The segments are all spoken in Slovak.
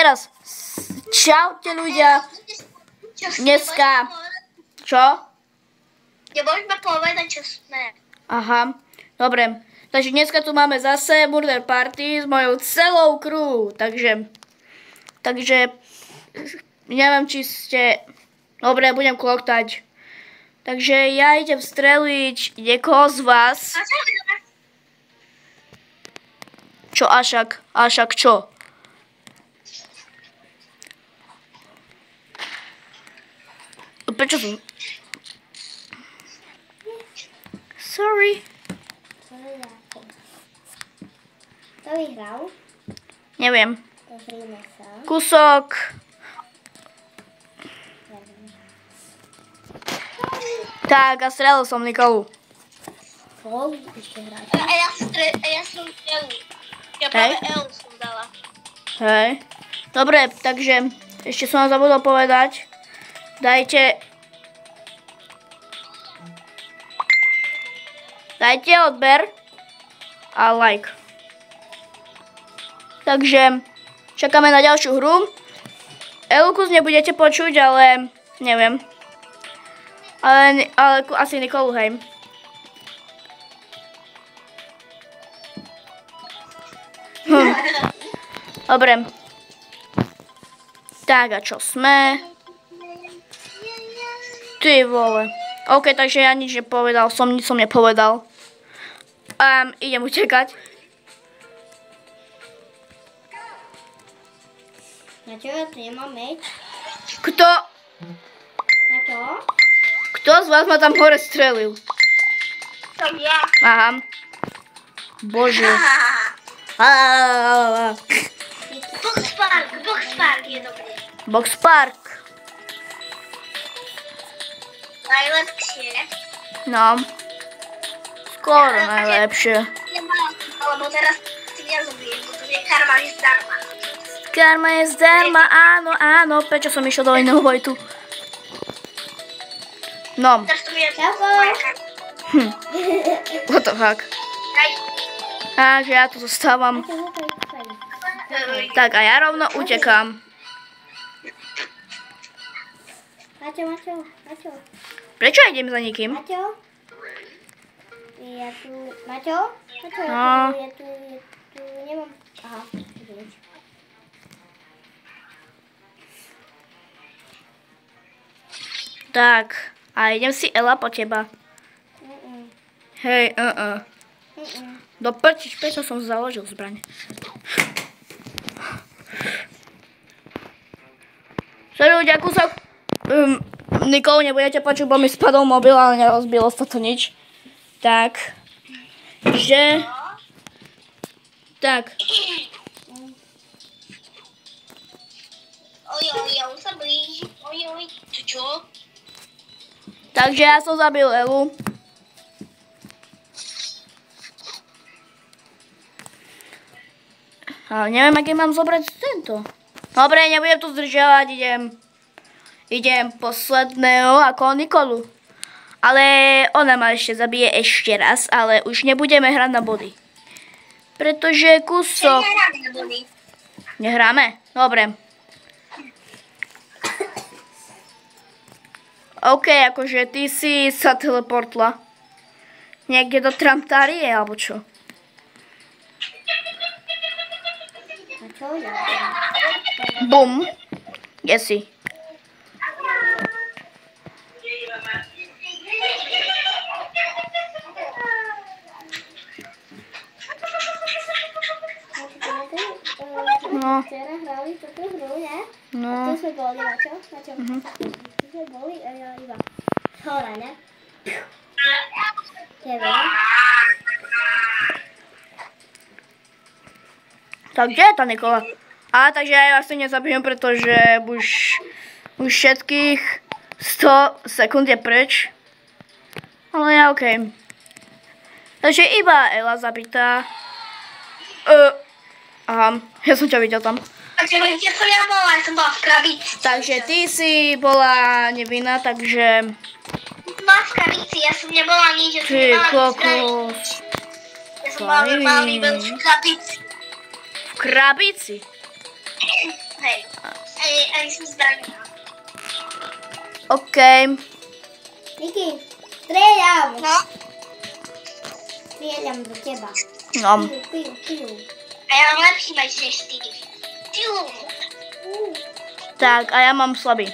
teraz. Čaute ľudia. Dneska. Čo? Nemôžeme povedať, čo sme. Aha, dobre. Takže dneska tu máme zase Murder Party s mojou celou crew. Takže neviem, či ste... Dobre, budem kloktať. Takže ja idem streliť niekoho z vás. Čo Ašak? Ašak čo? Prečo som... Sorry. To vyhral? Neviem. Pozrime sa. Kusok. Tak, a strelil som Nikolu. Ešte hrať. A ja som strelil. Ja práve L som dala. Hej. Dobre, takže ešte som vám zabudol povedať. Dajte odber a like. Takže čakáme na ďalšiu hru. Elkus nebudete počuť, ale neviem. Ale asi Nikolu, hej. Dobre. Tak a čo sme? Ty vole. OK, takže ja nič nepovedal, nič som nepovedal. Idem utekať. Na čo ja tu nemám meč? Kto? Na čo? Kto z vás ma tam hore strelil? Som ja. Aha. Bože. Box Park je dobrý. Box Park. Najlepšie. No. Skoro najlepšie. Lebo teraz si nezobijem, pretože karma je zdarma. Karma je zdarma, áno, áno. Prečo som išiel do iného vojtu? No. What the fuck? Takže ja tu zostávam. Tak a ja rovno utekám. Maťo. Prečo idem za nikým? Maťo? Ja tu... Maťo? No. Ja tu nemám... Aha. Tak. A idem si Ela po teba. Hej, Do prčič, prečo som založil zbraň? Sorry ľudia, kúsok. Nikolu nebudete počuť, bo mi spadol mobil, ale nerozbilo sa to nič. Tak. Že... Tak. Ojoj, sa blíži. Ojoj, čo? Takže ja som zabil Elu. Ale neviem, aký mám zobrať tento. Dobre, nebudem tu zdržiavať, idem posledného ako Nikolu. Ale ona ma ešte zabije ešte raz, ale už nebudeme hrať na body. Pretože kúsok... Nehráme na body. Nehráme? Dobre. OK, akože ty si sa teleportla. Niekde do Tramtárie, alebo čo? Bum. Kde si? No. Včera hrali toto hru, ne? No. A tu sme boli, Maťo? Tu sme boli iba hore, ne? Tebe. Tak kde je tá Nikola? Takže ja ju asi nezabijem, pretože už všetkých 100 sekúnd je preč. Ale ja OK. Takže iba Ela zabitá. Aha, ja som ťa videl tam. Takže kde som ja bola? Ja som bola v krabici. Takže ty si bola nevinná, takže... Bola v krabici, ja som nebola nič. Ty kokos. Ja som mala normálny veľkú krabici. V krabici? Hej. Ani som zbranená. OK. Niky, strieľam. No. Strieľam do teba. No. Piu. A ja mám lepší meč než ty. Tak, a ja mám slabý.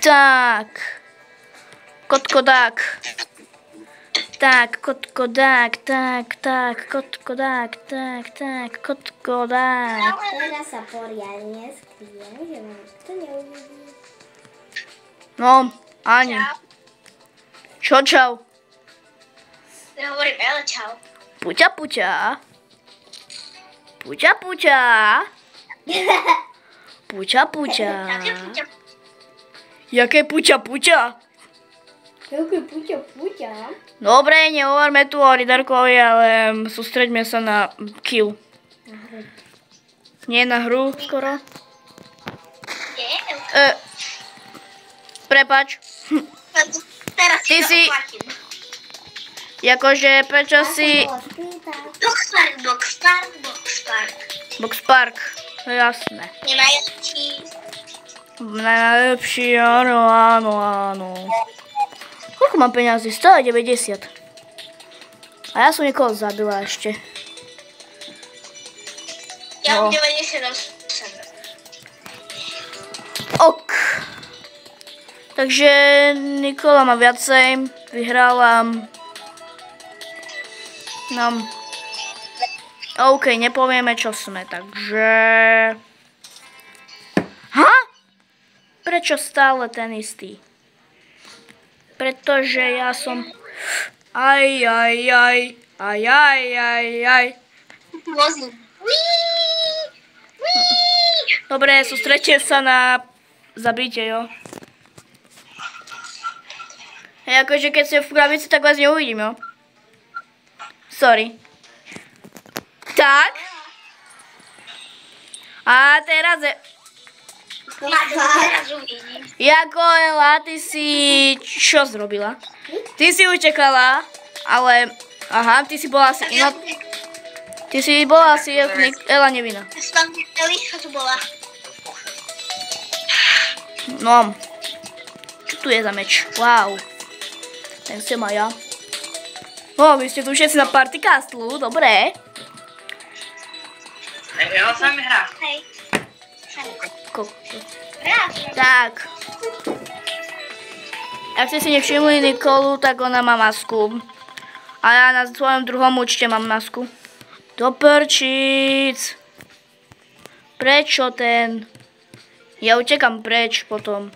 Tak. Kotkodák. Tak, kotkodák, tak, kotkodák, tak, kotkodák. Teraz sa poriadne skriem, že ma to neuvidí. No, ani. Čo čau? Ja hovorím, ale čau. Puťa. Puťa. Také puťa. Jaké puťa? Jaké puťa? Dobre, nehovorme tu o Ridarkovi, ale sústreďme sa na kill. Nie na hru skoro. Nie. Prepač. Teraz Ty si to si- oplatím. Jakože, prečo si... Boxpark. Boxpark. Jasné. Nie najlepší. Najlepší, áno. Koľko mám peňazí? 190. A ja som niekoho zabila ešte. Ja No. mám 98. Ok. Takže Nikola má viacej. Vyhrála. No. OK, nepovieme, čo sme, takže... Ha? Prečo stále ten istý? Pretože ja som... Aj. Vozím. Dobre, sústredte sa na zabitie, jo? Hej, akože keď ste v krabici, tak vás neuvidím, jo? Sorry. Tak. A teraz je... Teraz uvidím. Jako Ela, ty si... Čo zrobila? Ty si utekala, ale... Aha, ty si bola asi... No, ty si bola asi Ela nevinná. Ja som tam Eliška tu bola. No. Čo tu je za meč? Wow. Ten som aj ja. No, vy ste tu všetci na party castlu, dobré. Ja s vami hrám. Hej. Hrá. Tak. Ak ste si nevšimli Nikolu, tak ona má masku. A ja na svojom druhom účte mám masku. Do prčíc. Prečo ten? Ja utekam preč potom.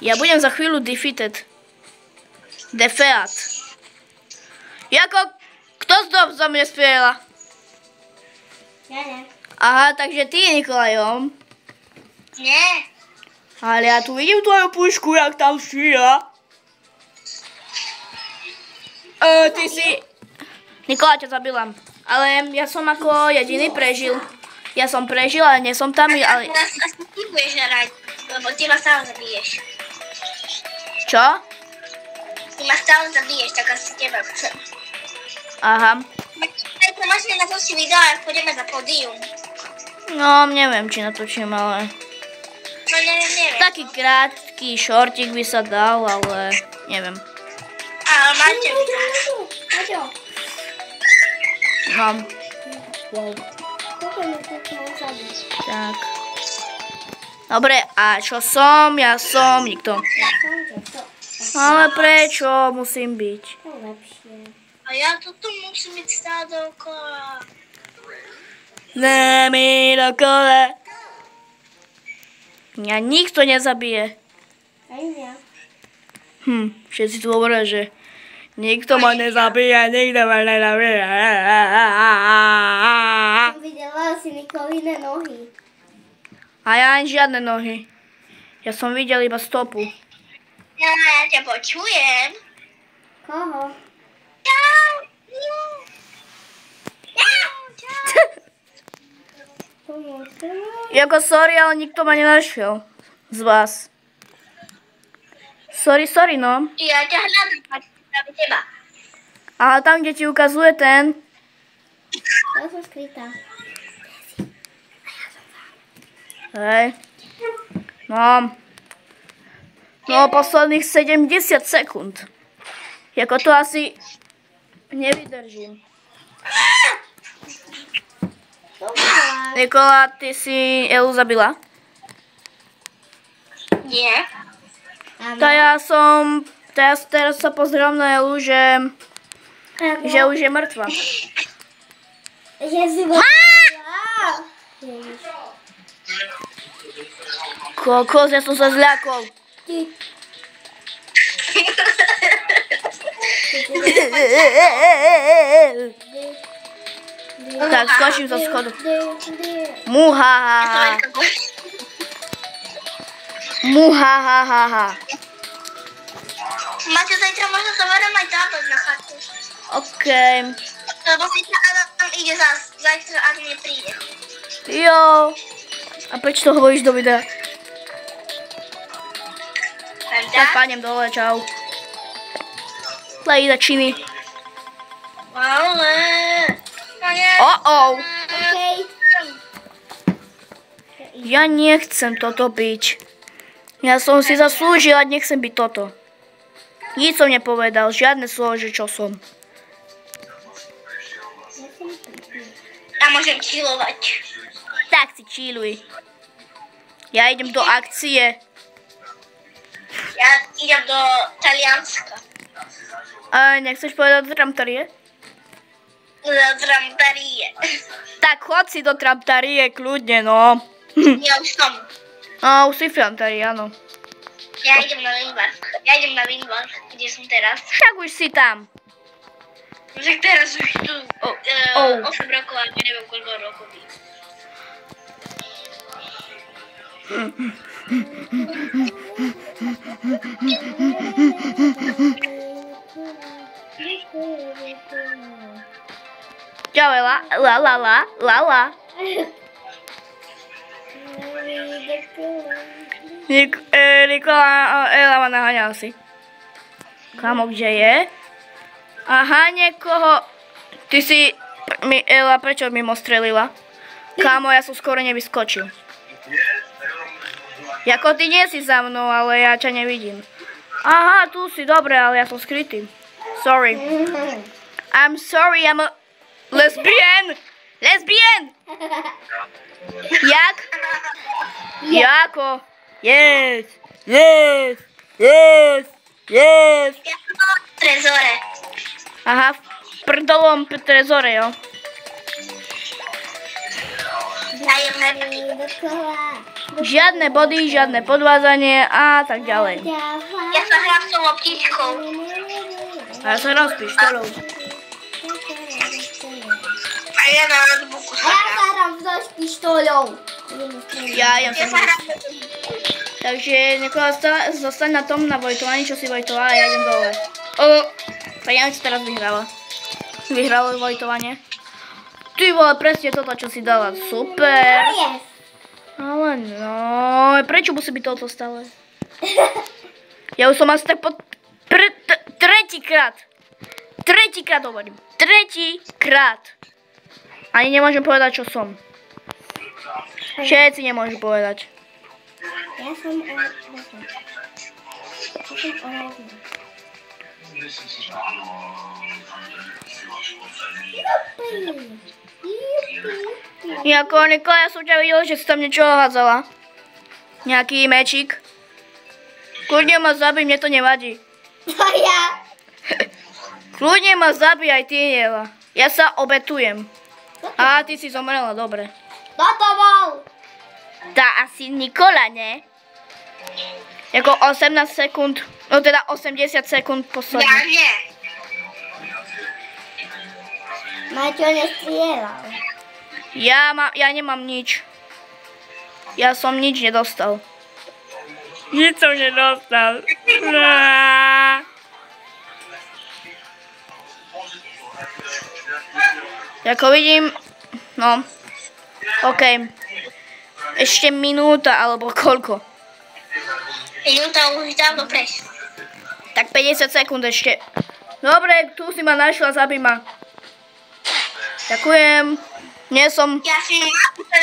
Ja budem za chvíľu defeated. Defeat. Jako, kto zo mne spiela? Ja ne. Aha, takže ty, Nikolajom. Nie. Ale ja tu vidím tvoju pušku, jak tam šíja. Ty si... Nikola, ťa zabila. Ale ja som ako jediný prežil. Ja som prežil, ale nie som tam, ale... Teraz asi ty budeš hrať, lebo ty ma stále zabiješ. Čo? Ty ma stále zabiješ, tak asi teba chcem. Aha. Máš mi natočiť video, ak pôjdeme za pódium. No, neviem, či natočím, ale... No neviem. Taký krátky šortík by sa dal, ale... Neviem. Ale máte video. Aďo. No, Wow. Koľko mi to chcel zabiť? tak. Dobre, a čo som? Ja som nikto. Ja som, že to. Ale prečo musím byť? To lepšie. A ja to tu musím byť stále dookola. Zemi dokole. Mňa nikto nezabije. Aj mňa. Všetci tu hovoria, že nikto ma nezabije, nikto ma nezabije. Som videla si Nikoline nohy. A ja ani žiadne nohy. Ja som videl iba stopu. Ja ťa počujem. Koho? Čau. Jako sorry, ale nikto ma nenašiel. Z vás. Sorry, no. Ja ťa hľadám, práve teba. Ale tam, kde ti ukazuje ten... Ja som skrytá. Hej. No. No, posledných 70 sekúnd. Jako to asi nevydržím. Nikola, ty si Elu zabila? Nie. Teraz sa pozriem na Elu, že už je mŕtva. Kokos, ja som sa zľakol. Tak, skočím zo schodu. Muhahaha. Muhahaha. Máte zajtra možno zoberiem aj zábod na chatu. Okej. Lebo zajtra Adam ide zajtra, ak nepríde. Jo. A prečo to hovoríš do videa? Tak pádem dole, čau. Lej, začíni. Ale... No nie. Okej. Ja nechcem toto byť. Ja som si zaslúžil a nechcem byť toto. Nič som nepovedal, žiadne slovo, že čo som. Ja môžem chillovať. Tak si chilluj. Ja idem do akcie. Ja idem do Talianska. A nechceš povedať do Tramtarie? Do Tramtarie. Tak chod si do Tramtarie, kľudne, no. Ja už som. A už si v Tramtarii, áno. Ja idem na Windward, kde som teraz. Však už si tam. Však teraz už tu 8 rokov, ale neviem koľko rokov. Čau, la. Nikola, Ela ma naháňa asi. Kamo, kde je? Aha, niekoho... Ty si... Ela, prečo mimo strelila? Kámo, ja som skoro nevyskočil. Jako ty nie si za mnou, ale ja ťa nevidím. Aha, tu si, dobre, ale ja som skrytý. Sorry. I'm sorry, I'm a... Lesbian! Jak? Jako? Yes! Ja som v trezore. Aha, v prdolom trezore, jo. Žiadne body, žiadne podvádzanie a tak ďalej. Ja sa hrám s tou optičkou. A ja sa hrám s pištolou. A ja na notebooku sa Ja hrám. sa hrám s pištoľou. Ja Ja som... sa hrám. Takže Nikola, zostaň na tom na vojtovaní, čo si vojtovala, a ja idem dole. Tak ja si teraz vyhrala. Vyhrala vojtovanie. Ty vole, presne toto, čo si dala. Super. Ale no, prečo musí byť toto stále? Ja už som asi tak tretíkrát hovorím. Tretíkrát. Ani nemôžem povedať, čo som. Všetci nemôžu povedať. Ja som Jako Nikola, ja som ťa videl, že si tam niečo hádzala. Nejaký mečík. Kľudne ma zabij, mne to nevadí. To ja. Kľudne ma zabij aj ty, Ela. Ja sa obetujem. A ty si zomrela, dobre. Kto to bol? Tá asi Nikola, ne? Jako 18 sekúnd, no teda 80 sekúnd Ja posledný. nie. Maťo nestrieľal. Ja nemám nič. Ja som nič nedostal. Nič som nedostal. Ako vidím, no, okej. Ešte minúta, alebo koľko? Minúta už dávno prešla. Tak 50 sekúnd ešte. Dobre, tu si ma našla, zabij ma. Ďakujem. Nie som... Ja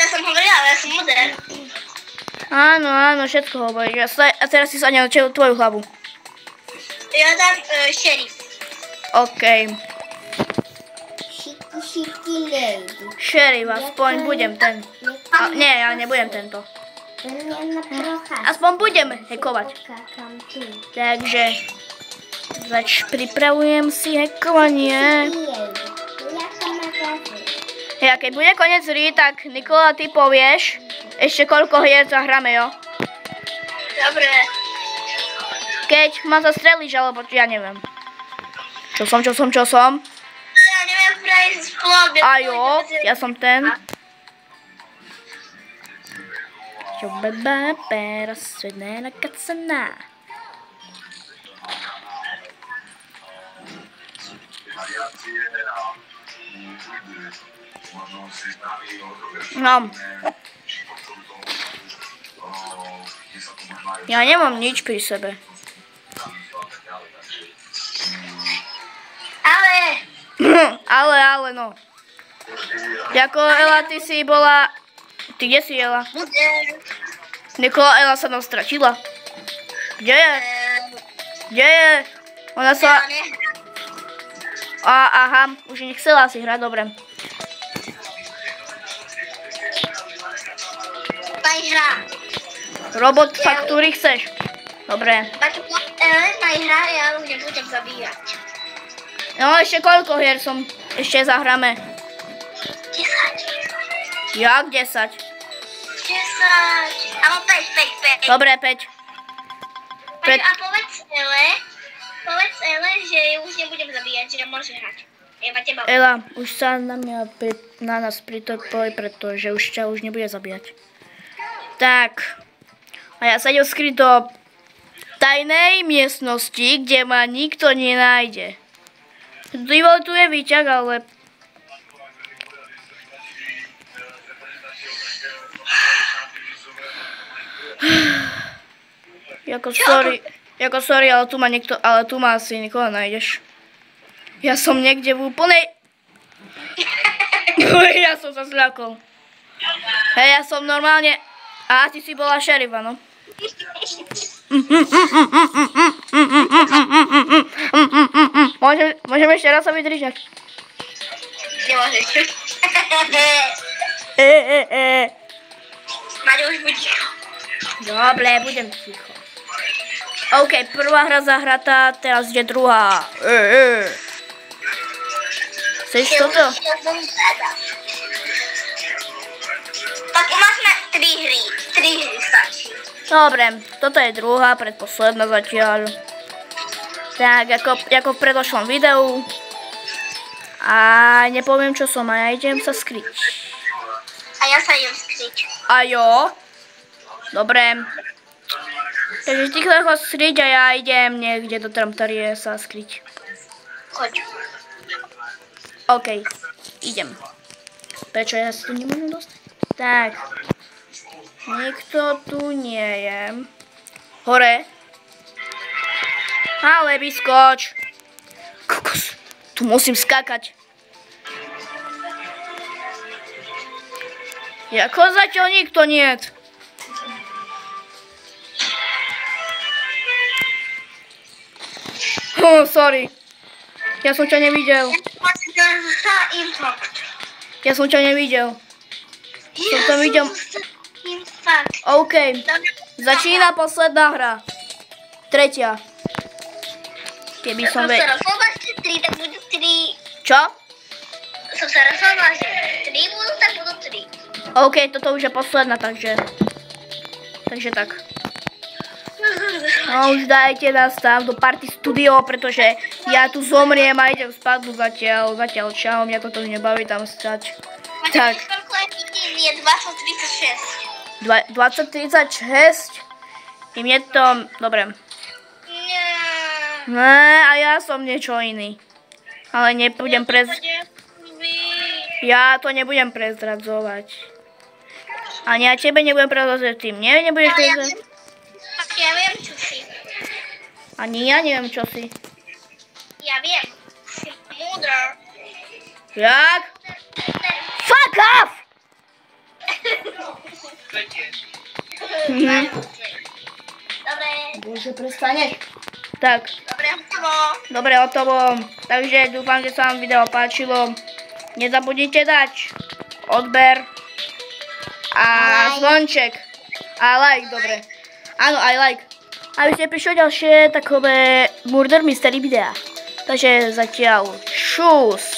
som hovorila, ale ja som modern. Áno, všetko hovoríš. A teraz si sa neočil tvoju hlavu. Ja dám šerif. OK. Šiky lady. Šerif, aspoň budem ten. Nie, ja nebudem tento. Aspoň budem hekovať. Takže... pripravujem si hekovanie. Ja, keď bude koniec hry, tak Nikola, ty povieš ešte koľko hier zahráme, jo? Dobre. Keď ma zastrelíš, alebo ja neviem. Čo som? Ja neviem prejsť v klube. A jo, ja som ten. Čo bebe, pera, svedné kacená. No. Ja nemám nič pri sebe. Ale no. Jako Ela, ty si bola... Ty kde si, Ela? Nikola, Ela sa nám stratila. Kde je? Ona sa... Aha, už nechcela si hrať, dobre. Pani hra. Robot faktúry chceš? Dobre. Pani hra, ja už nebudem zabíjať. No ešte koľko hier ešte zahráme? 10. Jak 10? 10. Alebo 5. Dobre, 5. A povedz Ele, že už nebudem zabíjať, že môže hrať. Ela, už sa na nás pritopoj, pretože už ťa už nebude zabíjať. Tak. A ja sa idem skryť do tajnej miestnosti, kde ma nikto nenájde. Tu je výťah, ale... Jako sorry, ale tu ma asi nikoho nájdeš. Ja som niekde v úplnej... Ja som sa zľakol. Hej, ja som normálne... A ty si bola šerifa, no. Môžem ešte raz sa vydržať. Nemôžeš. Maďo, už buď ticho. Dobre, budem ticho. OK, prvá hra zahratá, teraz ide druhá. Chceš toto? Tak máme 3 hry. 3 hry stačí. Dobre, toto je druhá, predposledná zatiaľ. Tak, ako v predošlom videu. A nepoviem, čo som, a ja idem sa skryť. A ja sa idem skryť. A jo? Dobre. Takže ty ho skryť a ja idem niekde do tramtarie sa skryť. Choď. OK, idem. Prečo ja sa tu nemôžem dostať? Tak. Nikto tu nie je. Hore. Ale vyskoč. Kokos. Tu musím skákať. Jako zatiaľ nikto niet. Sorry. Ja som ťa nevidel. Ja som ťa nevidel. Som to videl. OK. Začína posledná hra. Tretia. Keby som vedel. Čo? Som sa rozhodla, že 3 budú, tak budú 3. OK, toto už je posledná, takže tak. No už dajte nás tam do Party Studio, pretože ja tu zomriem a idem spadnúť zatiaľ čau, mňa toto už nebaví tam stať. Tak. Je 2036. 2036? Je mne to... Dobre. Ne, a ja som niečo iný. Ale nebudem Ja to nebudem prezradzovať. Ani ja tebe nebudem prezradzovať, ty mne nebudeš prezradzovať. Ja viem, čo si. Ani ja neviem, čo si. Ja viem. Si múdr. Jak? Fuck off! Mhm. Dobre. Bože, prestaneš. Tak, Dobre, hotovo. dobre, hotovo. Takže dúfam, že sa vám video páčilo. Nezabudnite dať odber a zvonček. A like, dobre. Áno, aj like. Aby ste prišli ďalšie takové murder mystery videá. Takže zatiaľ šus.